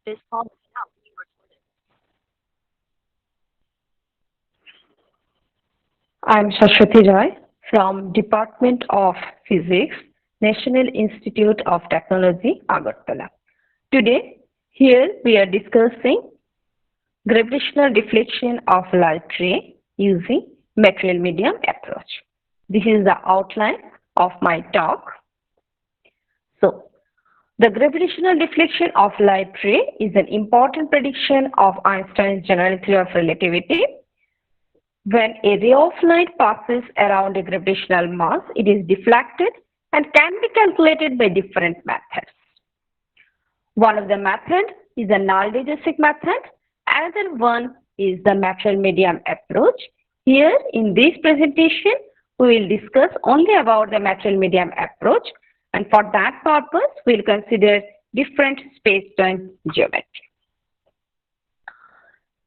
This call is now being recorded. I'm Saswati Roy from Department of Physics, National Institute of Technology, Agartala. Today, here we are discussing gravitational deflection of light ray using material medium approach. This is the outline of my talk. So, the gravitational deflection of light ray is an important prediction of Einstein's general theory of relativity. When a ray of light passes around a gravitational mass, it is deflected and can be calculated by different methods. One of the methods is the null-digit method. Another one is the material medium approach. Here in this presentation, we will discuss only about the material medium approach, and for that purpose, we will consider different space-time geometry.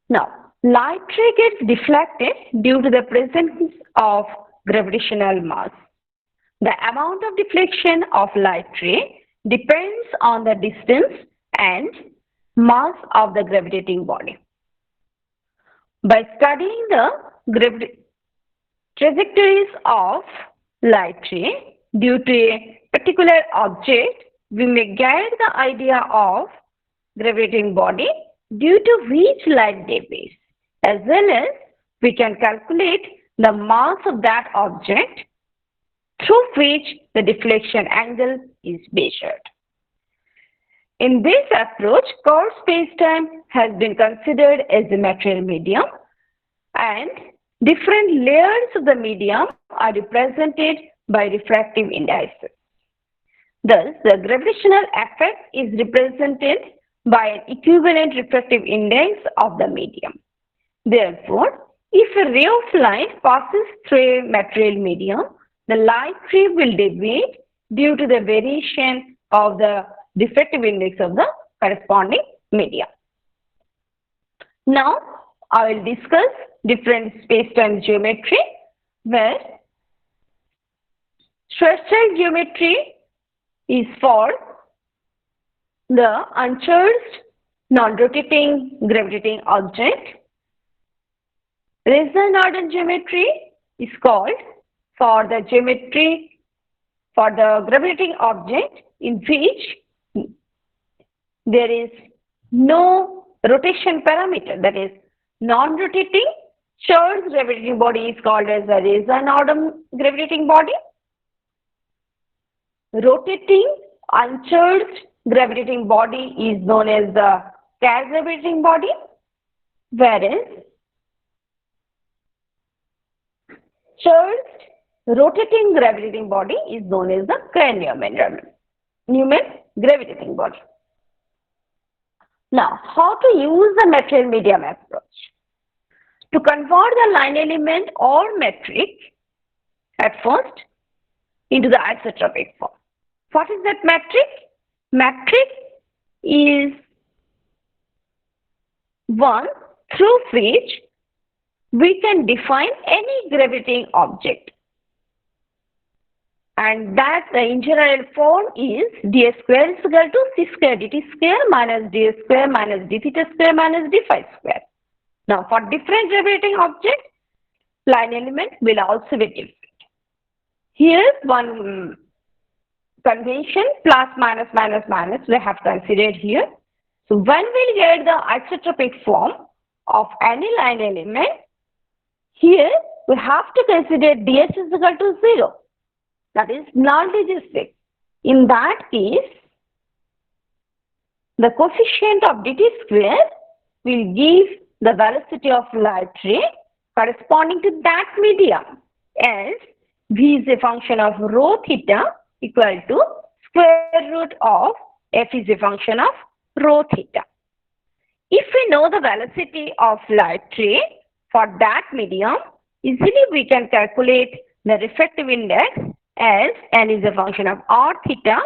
Now, light ray gets deflected due to the presence of gravitational mass. The amount of deflection of light ray depends on the distance and mass of the gravitating body. By studying the trajectories of light ray due to a particular object, we may get the idea of gravitating body due to which light deviates, as well as we can calculate the mass of that object through which the deflection angle is measured. In this approach, curved spacetime has been considered as a material medium, and different layers of the medium are represented by refractive indices. Thus, the gravitational effect is represented by an equivalent refractive index of the medium. Therefore, if a ray of light passes through a material medium, the light ray will deviate due to the variation of the refractive index of the corresponding medium. Now, I will discuss different space-time geometry, where Schwarzschild geometry is for the uncharged, non-rotating gravitating object. Reisner-Jordan geometry is called for the geometry for the gravitating object in which there is no rotation parameter, that is, non-rotating charged gravitating body is called as the Reisner-Jordan gravitating body. Rotating uncharged gravitating body is known as the Kerr gravitating body, whereas charged rotating gravitating body is known as the Kerr-Newman gravitating body. Now, how to use the material medium approach? To convert the line element or metric at first into the isotropic form. What is that metric? Metric is one through which we can define any gravitating object, and that the in general form is d square is equal to c square dt square minus d square minus d theta square minus d phi square. Now, for different gravitating objects, line element will also be different. Here, one convention plus minus minus minus we have considered here. So, when we get the isotropic form of any line element, here we have to consider ds is equal to 0. That is null-digit. In that case, the coefficient of dt square will give the velocity of light ray corresponding to that medium, as v is a function of rho theta equal to square root of f is a function of rho theta. If we know the velocity of light ray for that medium, easily we can calculate the refractive index as n is a function of r theta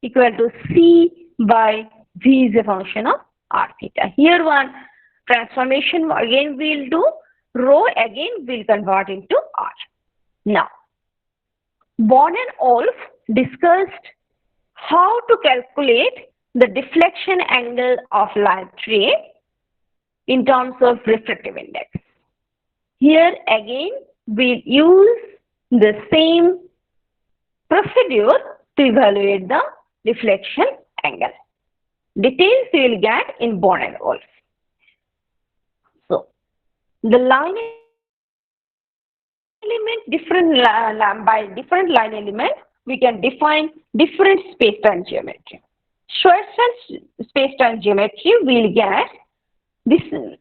equal to c by v is a function of r theta. Here one transformation again we will do, rho again will convert into r. Now, Born and Wolf discussed how to calculate the deflection angle of light ray in terms of refractive index. Here again we use the same procedure to evaluate the deflection angle. Details you will get in Born and Wolf. So, the line element, by different line element, we can define different space-time geometry. Schwarzschild space-time geometry will get this is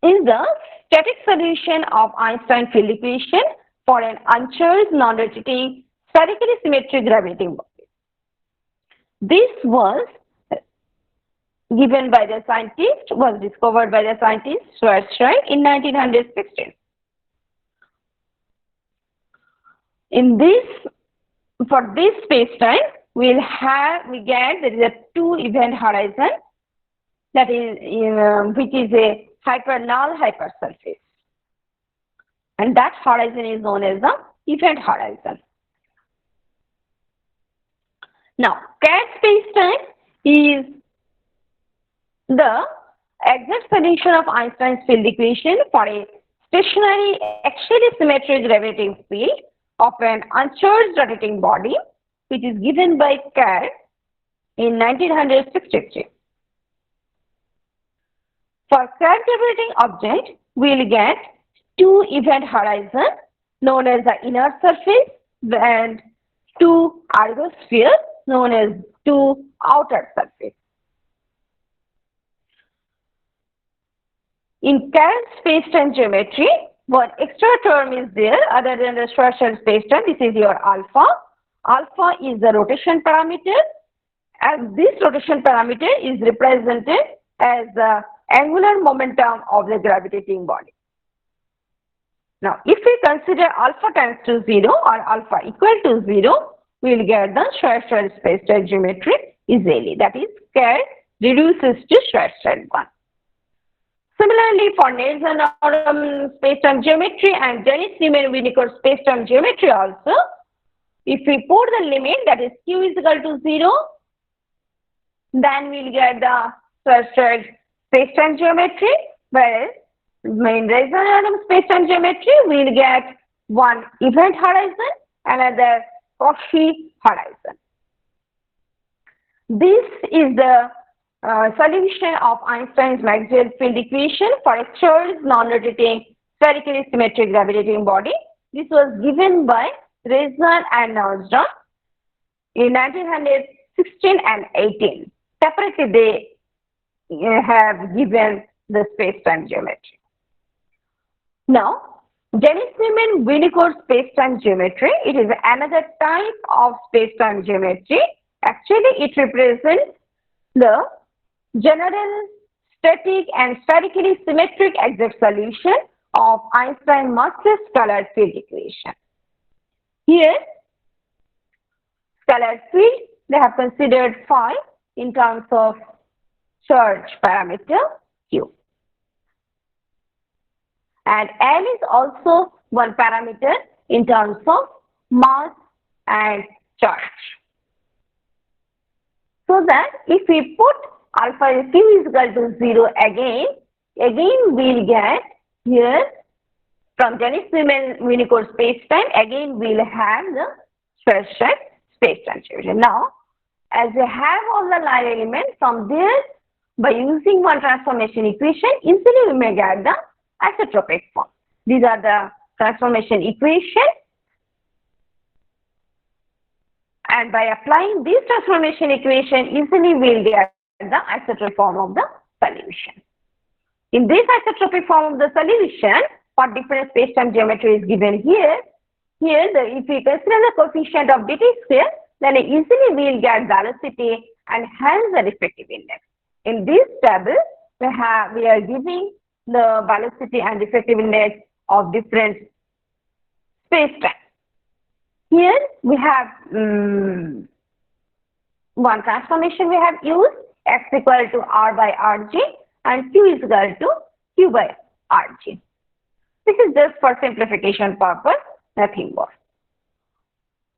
the static solution of Einstein field equation for an uncharged, non-rotating, spherically symmetric gravitating body. This was given by the scientist, was discovered by the scientist Schwarzschild in 1916. In this, for this space-time, we get there is a two event horizon, that is which is a hypernull hypersurface, and that horizon is known as the event horizon. Now, CAD space-time is the exact solution of Einstein's field equation for a stationary axially symmetric gravitating field of an uncharged rotating body, which is given by CAD in 1963. For CAD gravitating object, we will get two event horizons known as the inner surface and two ergospheres known as two outer surface. In CAD space-time geometry, one extra term is there other than the Schwarzschild space-time. This is your alpha. Alpha is the rotation parameter, and this rotation parameter is represented as the angular momentum of the gravitating body. Now, if we consider alpha tends to 0 or alpha equal to 0, we will get the Schwarzschild space-time geometry easily. That is, CAD reduces to Schwarzschild 1. Similarly, for Nelson-Odom space-time geometry and Janice-Newman-Winnicott space-time geometry also, if we put the limit, that is q is equal to 0, then we will get the Schwarzschild space-time geometry, whereas in Nelson-Odom space-time geometry, we will get one event horizon, another Cauchy horizon. This is the solution of Einstein's Maxwell field equation for a charged, non-rotating, spherically symmetric gravitating body. This was given by Reisner and Nordstrom in 1916 and 18. Separately, they have given the space-time geometry. Now, Janice-Newman-Winnicott space-time geometry, it is another type of space-time geometry. Actually, it represents the general static and spherically symmetric exact solution of Einstein's massless scalar field equation. Here, scalar field, they have considered phi in terms of charge parameter q. And L is also one parameter in terms of mass and charge. So that if we put alpha q is equal to 0 again we will get here from Janice-Newman-Winnicott space-time, again we will have the Schwarzschild space-time geometry. Now, as we have all the line elements, from there, by using one transformation equation, easily we may get the isotropic form. These are the transformation equation, and by applying this transformation equation, easily we will get the isotropic form of the solution. In this isotropic form of the solution, for different space-time geometry is given here. If we consider the coefficient of dt square, then easily we will get velocity and hence the refractive index. In this table, we are giving the velocity and refractive index of different space-time. Here we have one transformation we have used, x equal to r by rg and q is equal to q by rg. This is just for simplification purpose, nothing more.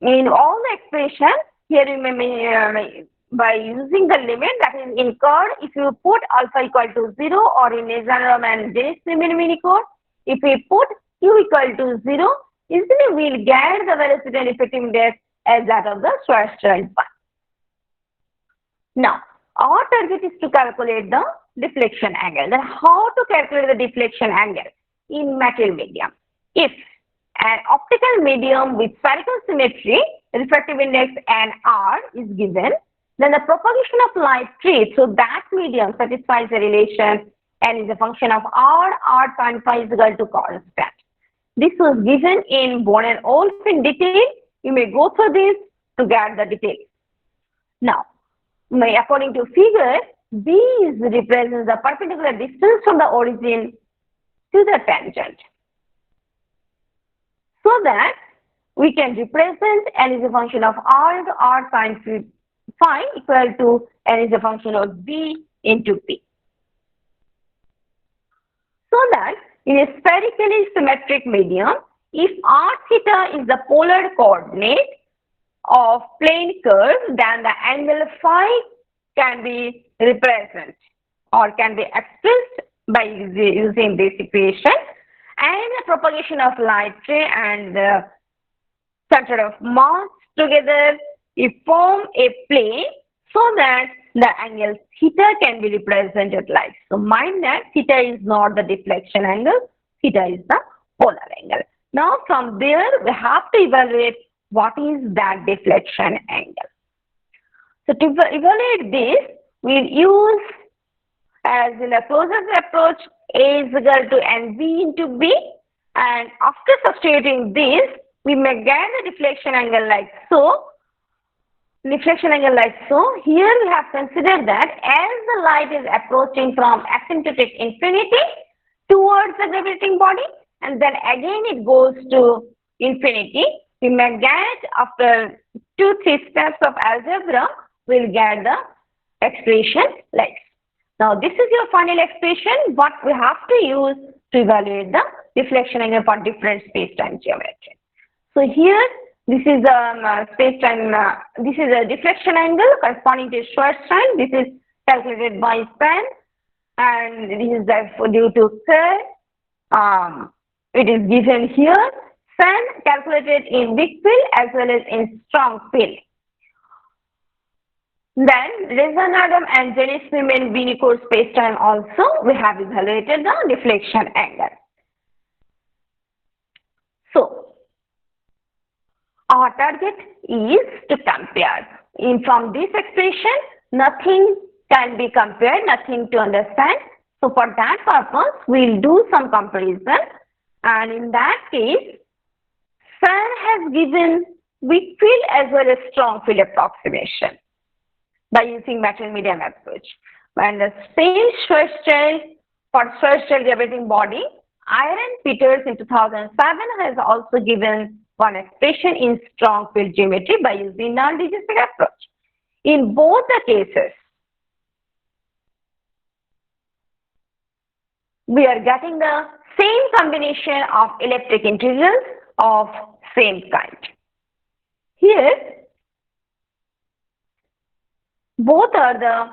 In all the expression, here by using the limit that is incurred if you put alpha equal to 0 or in Nason-Rahm and Dennis-Newman Mini-Code, if we put q equal to 0, easily we'll get the velocity and effective index as that of the Schwarzschild one. Now, our target is to calculate the deflection angle. Then how to calculate the deflection angle in material medium? If an optical medium with spherical symmetry, refractive index and R is given, then the propagation of light trace, so that medium satisfies the relation and is a function of R sin phi is equal to constant. This was given in Born and Wolf in detail. You may go through this to get the details. Now, according to figure, B represents the perpendicular distance from the origin to the tangent. So that we can represent N is a function of R into R sin phi equal to N is a function of B into P. So that in a spherically symmetric medium, if R theta is the polar coordinate of plane curve, then the angle phi can be represented or can be expressed by using this equation, and the propagation of light ray and the center of mass together form a plane so that the angle theta can be represented like. So mind that theta is not the deflection angle, theta is the polar angle. Now from there we have to evaluate what is that deflection angle. So to evaluate this, we'll use, as in the closest approach, A is equal to NV into B, and after substituting this, we may get the deflection angle like so. Deflection angle like so. Here we have considered that as the light is approaching from asymptotic infinity towards the gravitating body, and then again it goes to infinity, we may get after 2-3 steps of algebra, we'll get the expression like. Now this is your final expression, what we have to use to evaluate the deflection angle for different space-time geometry. So here this is a space-time, this is a deflection angle corresponding to Schwarzschild. This is calculated by Span, and this is therefore due to Kerr. It is given here. Span calculated in weak field as well as in strong field. Then Nason-Rahm and Dennis-Newman Mini-Code space-time also we have evaluated the deflection angle. So our target is to compare. From this expression, nothing can be compared, nothing to understand. So for that purpose, we'll do some comparison. And in that case, Sun has given weak field as well as strong field approximation by using material medium approach. And the same Schwarzschild for Schwarzschild gravitating body, Iron Peters in 2007 has also given one expression in strong field geometry by using non-degenerate approach. In both the cases, we are getting the same combination of elliptic integrals of same kind. Here, both are the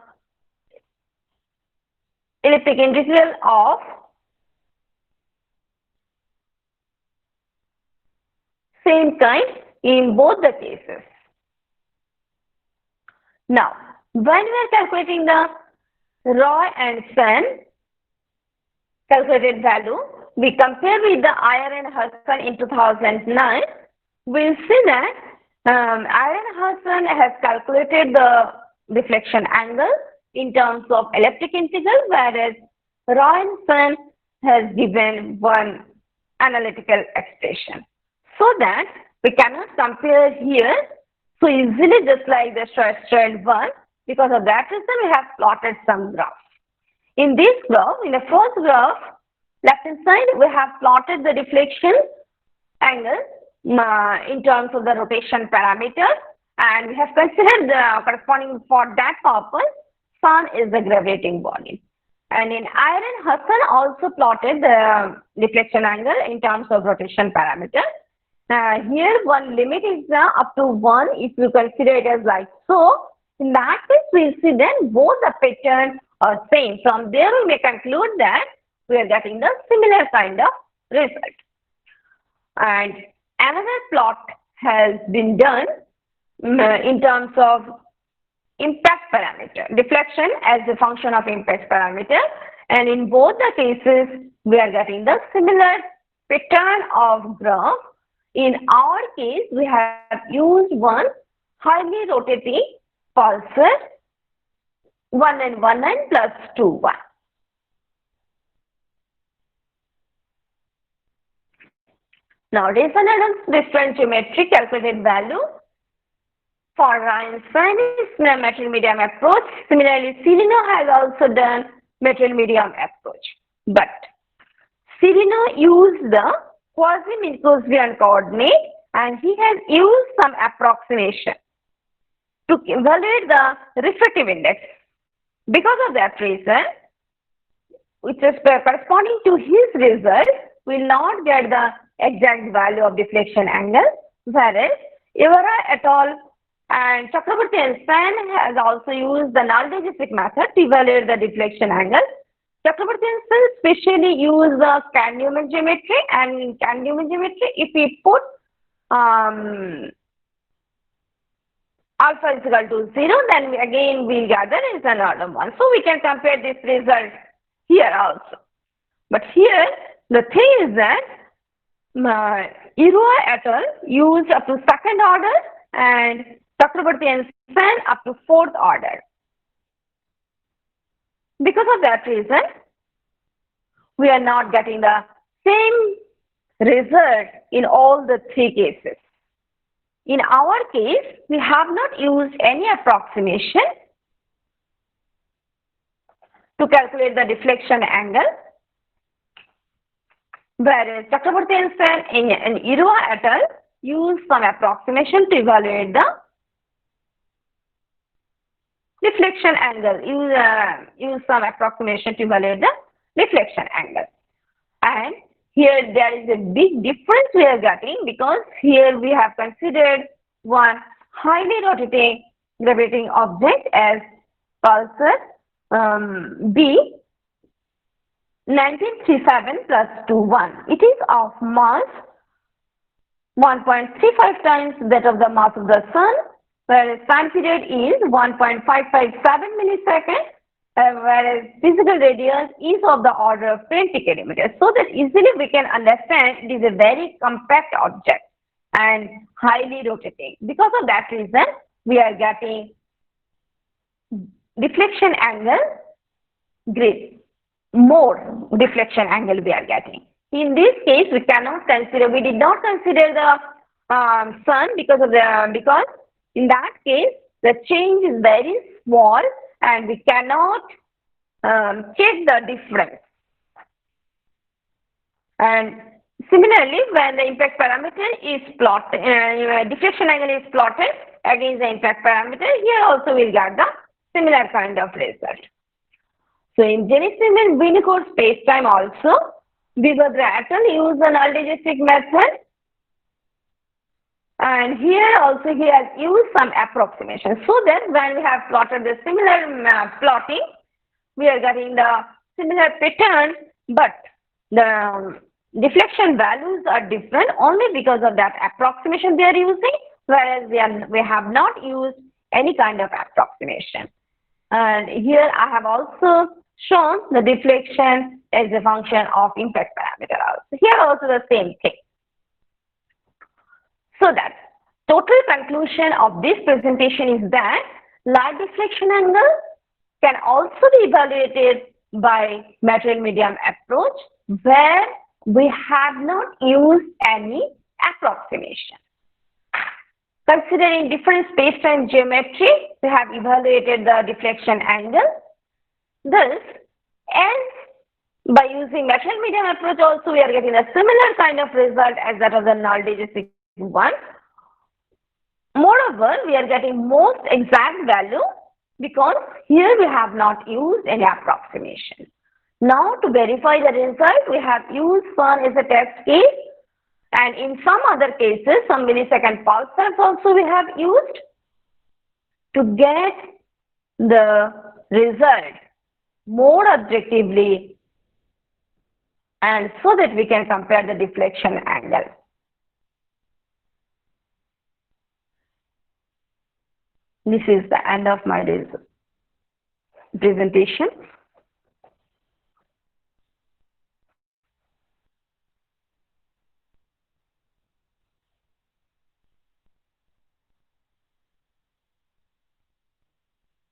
elliptic integral of same kind in both the cases. Now, when we are calculating the Roy and Span calculated value, we compare with the Iyer and Hudson in 2009. We'll see that Iyer and Hudson has calculated the deflection angle in terms of elliptic integral, whereas Roy and Span has given one analytical expression. So that we cannot compare here so easily just like the Schwarzschild one. Because of that reason, we have plotted some graphs. In this graph, in the first graph, left hand side, we have plotted the deflection angle in terms of the rotation parameter, and we have considered the corresponding for that purpose, Sun is the gravitating body. And in Iyer and Hudson also plotted the deflection angle in terms of rotation parameter. Here one limit is up to 1 if you consider it as like so. In that case, we'll see then both the pattern are same. From there, we may conclude that we are getting the similar kind of result. And another plot has been done in terms of impact parameter, deflection as a function of impact parameter, and in both the cases we are getting the similar pattern of graph. In our case, we have used one highly rotating pulsar 1 and 1 and plus 2 1. Now Reynolds difference geometry calculated value for Einstein is material medium approach. Similarly, Serino has also done material medium approach. But Serino used the quasi-Minkowskian coordinate and he has used some approximation to evaluate the refractive index. Because of that reason, which is corresponding to his result, we will not get the exact value of deflection angle, whereas Ivara et al. And Chakraborty and Sen has also used the null-digit method to evaluate the deflection angle. Chakraborty and Sen specially use the Cann-Newman geometry, and in Cann-Newman geometry, if we put alpha is equal to 0, then again we get the result order 1. So we can compare this result here also. But here the thing is that Roy et al. Used up to second order and Chakraborty and Sen up to fourth order. Because of that reason, we are not getting the same result in all the three cases. In our case, we have not used any approximation to calculate the deflection angle, whereas Chakraborty and Sen and Roy et al. Use some approximation to evaluate the deflection angle. Use some approximation to evaluate the deflection angle. And here there is a big difference we are getting, because here we have considered one highly rotating gravitating object as pulsar B 1937 plus 21. It is of mass 1.35 times that of the mass of the sun, whereas time period is 1.557 milliseconds, whereas physical radius is of the order of 20 kilometers. So that easily we can understand it is a very compact object and highly rotating. Because of that reason, we are getting deflection angle great. More deflection angle we are getting. In this case, we did not consider the sun because in that case the change is very small and we cannot check the difference. And similarly, when the impact parameter is plotted, deflection angle is plotted against the impact parameter, here also we will get the similar kind of result. So in Jennison and Winnicott spacetime also, Weber et al. Use the null-digit method, and here also he has used some approximation. So then when we have plotted the similar plotting, we are getting the similar pattern, but the deflection values are different only because of that approximation they are using, whereas we have not used any kind of approximation. And here I have also shown the deflection as a function of impact parameter also. Here also the same thing. So that total conclusion of this presentation is that light deflection angle can also be evaluated by material medium approach where we have not used any approximation. Considering different space-time geometry, we have evaluated the deflection angle. Thus, as by using material medium approach also, we are getting a similar kind of result as that of the null-digit one. Moreover, we are getting most exact value because here we have not used any approximation. Now, to verify the result, we have used sun as a test case, and in some other cases, some millisecond pulsars also we have used to get the result more objectively and so that we can compare the deflection angle. This is the end of my presentation.